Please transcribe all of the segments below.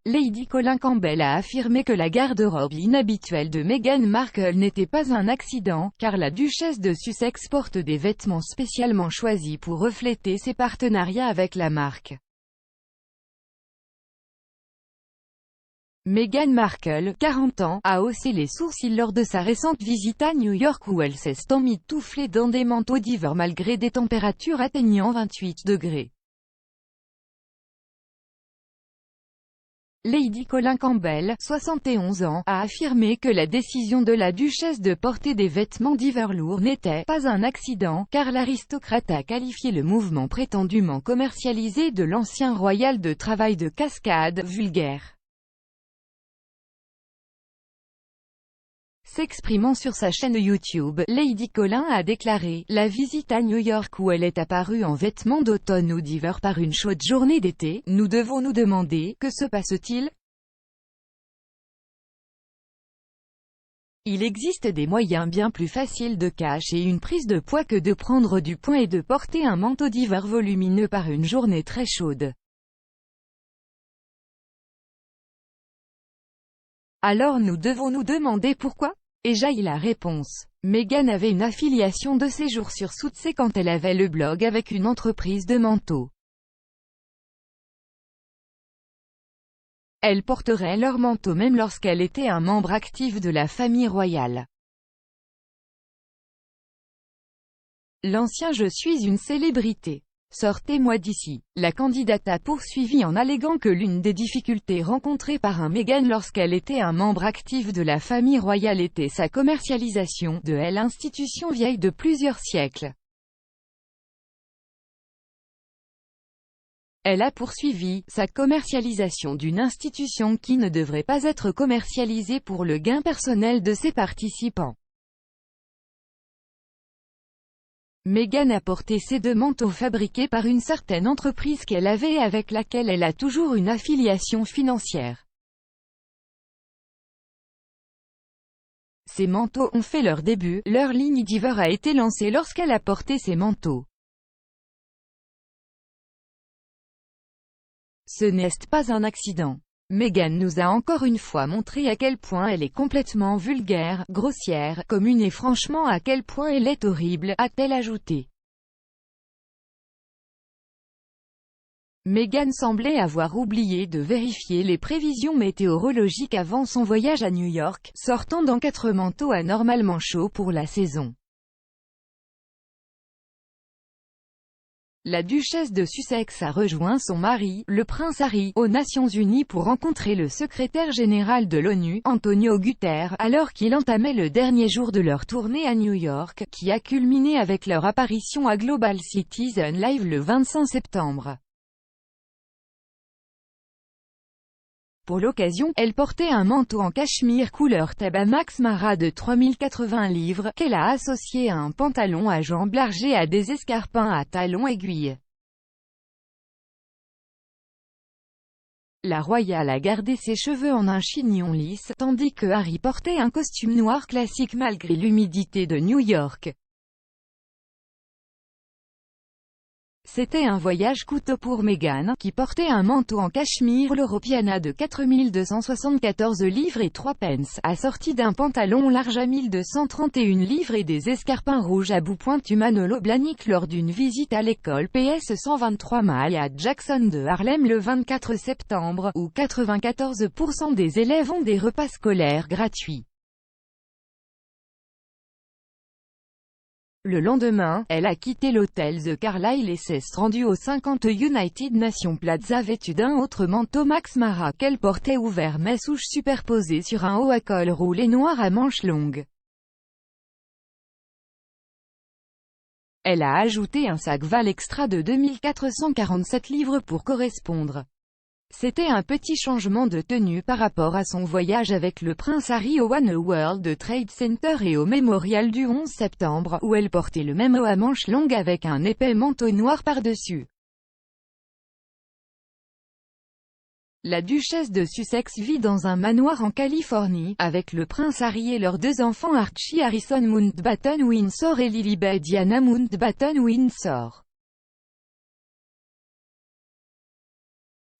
Lady Colin Campbell a affirmé que la garde-robe inhabituelle de Meghan Markle n'était pas un accident, car la duchesse de Sussex porte des vêtements spécialement choisis pour refléter ses partenariats avec la marque. Meghan Markle, 40 ans, a haussé les sourcils lors de sa récente visite à New York où elle s'est emmitouflée dans des manteaux d'hiver malgré des températures atteignant 28 degrés. Lady Colin Campbell, 71 ans, a affirmé que la décision de la duchesse de porter des vêtements d'hiver lourds n'était pas un accident, car l'aristocrate a qualifié le mouvement prétendument commercialisé de l'ancien royal de travail de cascade vulgaire. S'exprimant sur sa chaîne YouTube, Lady Colin a déclaré « La visite à New York où elle est apparue en vêtements d'automne ou d'hiver par une chaude journée d'été, nous devons nous demander, que se passe-t-il ? Il existe des moyens bien plus faciles de cacher une prise de poids que de prendre du poids et de porter un manteau d'hiver volumineux par une journée très chaude. Alors nous devons nous demander pourquoi ? Et jaillit la réponse. Meghan avait une affiliation de séjour sur Suitsey quand elle avait le blog avec une entreprise de manteaux. Elle porterait leur manteau même lorsqu'elle était un membre actif de la famille royale. L'ancien « Je suis une célébrité. Sortez-moi d'ici ». La candidate a poursuivi en alléguant que l'une des difficultés rencontrées par Meghan lorsqu'elle était un membre actif de la famille royale était sa commercialisation de l'institution vieille de plusieurs siècles. Elle a poursuivi sa commercialisation d'une institution qui ne devrait pas être commercialisée pour le gain personnel de ses participants. Meghan a porté ces deux manteaux fabriqués par une certaine entreprise qu'elle avait et avec laquelle elle a toujours une affiliation financière. Ces manteaux ont fait leur début, leur ligne d'hiver a été lancée lorsqu'elle a porté ces manteaux. Ce n'est pas un accident. Meghan nous a encore une fois montré à quel point elle est complètement vulgaire, grossière, commune et franchement à quel point elle est horrible, a-t-elle ajouté. Meghan semblait avoir oublié de vérifier les prévisions météorologiques avant son voyage à New York, sortant dans 4 manteaux anormalement chauds pour la saison. La duchesse de Sussex a rejoint son mari, le prince Harry, aux Nations Unies pour rencontrer le secrétaire général de l'ONU, Antonio Guterres, alors qu'il entamait le dernier jour de leur tournée à New York, qui a culminé avec leur apparition à Global Citizen Live le 25 septembre. Pour l'occasion, elle portait un manteau en cachemire couleur tabac Max Mara de 3080 livres, qu'elle a associé à un pantalon à jambes larges et à des escarpins à talons aiguilles. La royale a gardé ses cheveux en un chignon lisse, tandis que Harry portait un costume noir classique malgré l'humidité de New York. C'était un voyage coûteux pour Meghan, qui portait un manteau en cachemire l'Europeana de 4274 livres et 3 pence, assorti d'un pantalon large à 1231 livres et des escarpins rouges à bout pointu Manolo Blahnik lors d'une visite à l'école PS 123 Mile à Jackson de Harlem le 24 septembre, où 94% des élèves ont des repas scolaires gratuits. Le lendemain, elle a quitté l'hôtel The Carlyle et s'est rendue au 50 United Nations Plaza vêtue d'un autre manteau Max Mara qu'elle portait ouvert mais souche superposé sur un haut à col roulé noir à manches longues. Elle a ajouté un sac Val Extra de 2447 livres pour correspondre. C'était un petit changement de tenue par rapport à son voyage avec le prince Harry au One World Trade Center et au Mémorial du 11 septembre, où elle portait le même haut à manches longues avec un épais manteau noir par-dessus. La duchesse de Sussex vit dans un manoir en Californie, avec le prince Harry et leurs 2 enfants Archie Harrison Mountbatten-Windsor et Lilibet Diana Mountbatten-Windsor.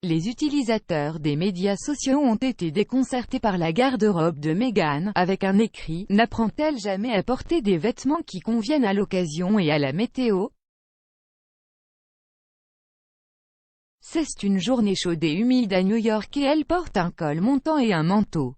Les utilisateurs des médias sociaux ont été déconcertés par la garde-robe de Meghan, avec un écrit « N'apprend-elle jamais à porter des vêtements qui conviennent à l'occasion et à la météo ?» C'est une journée chaude et humide à New York et elle porte un col montant et un manteau.